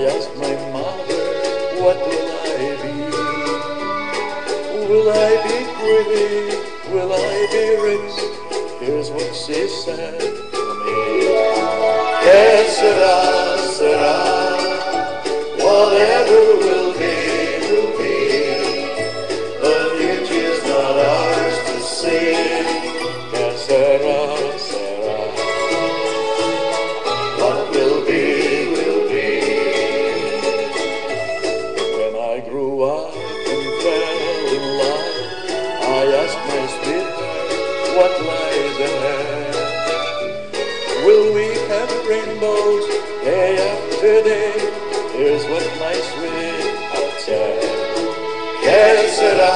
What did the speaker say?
asked my mother, what will I be? Will I be pretty? Will I be rich? Here's what she said to me. Que sera, sera, whatever will be, will be. The future's not ours to see. Que sera, sera, what will be, will be. When I grew up and fell in love, I asked my sweetheart, what lies ahead? Will we have rainbows day after day? Here's what my sweetheart said. Que sera,